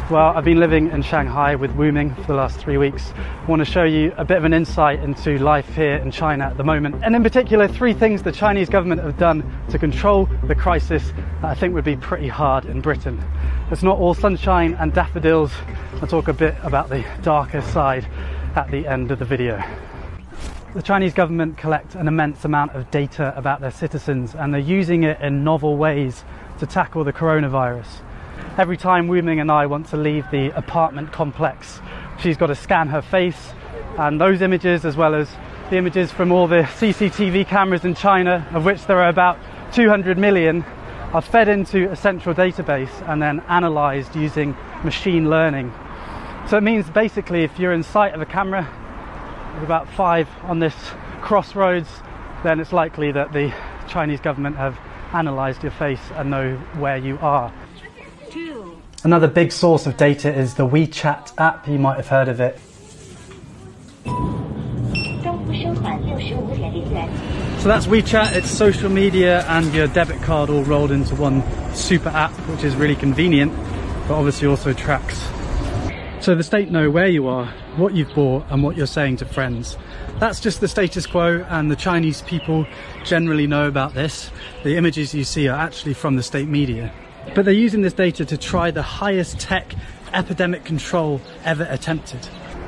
Well, I've been living in Shanghai with Wuming for the last 3 weeks. I want to show you a bit of an insight into life here in China at the moment, and in particular 3 things the Chinese government have done to control the crisis that I think would be pretty hard in Britain. It's not all sunshine and daffodils. I'll talk a bit about the darker side at the end of the video. The Chinese government collect an immense amount of data about their citizens, and they're using it in novel ways to tackle the coronavirus. Every time Wuming and I want to leave the apartment complex, she's got to scan her face, and those images, as well as the images from all the CCTV cameras in China, of which there are about 200 million, are fed into a central database and then analysed using machine learning. So it means basically if you're in sight of a camera, with about 5 on this crossroads, then it's likely that the Chinese government have analysed your face and know where you are. Another big source of data is the WeChat app. You might have heard of it. So that's WeChat. It's social media and your debit card all rolled into one super app, which is really convenient, but obviously also tracks. So the state know where you are, what you've bought and what you're saying to friends. That's just the status quo, and the Chinese people generally know about this. The images you see are actually from the state media. But they're using this data to try the highest tech epidemic control ever attempted.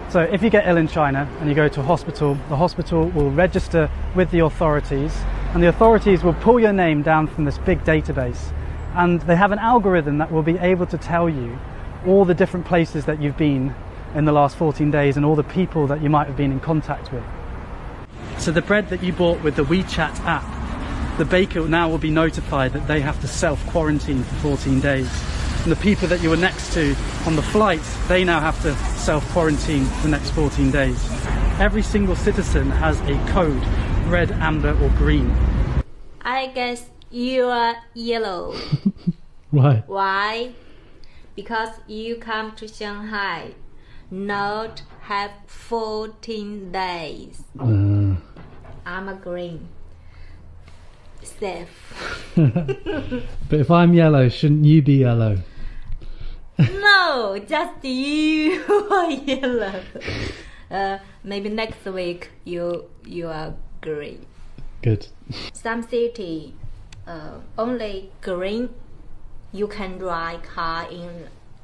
So if you get ill in China and you go to a hospital, the hospital will register with the authorities, and the authorities will pull your name down from this big database. And they have an algorithm that will be able to tell you all the different places that you've been in the last 14 days and all the people that you might have been in contact with. So the bread that you bought with the WeChat app, the baker now will be notified that they have to self-quarantine for 14 days. And the people that you were next to on the flight, they now have to self-quarantine for the next 14 days. Every single citizen has a code, red, amber or green. I guess you are yellow. Why? Why? Because you come to Shanghai, not have 14 days. I'm a green. Safe. But if I'm yellow, shouldn't you be yellow? No, just you are yellow. Maybe next week you are green. Good. Some city only green. You can drive car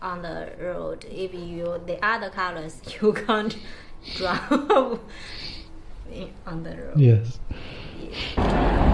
on the road. If you the other colors, you can't drive on the road. Yes. Yeah.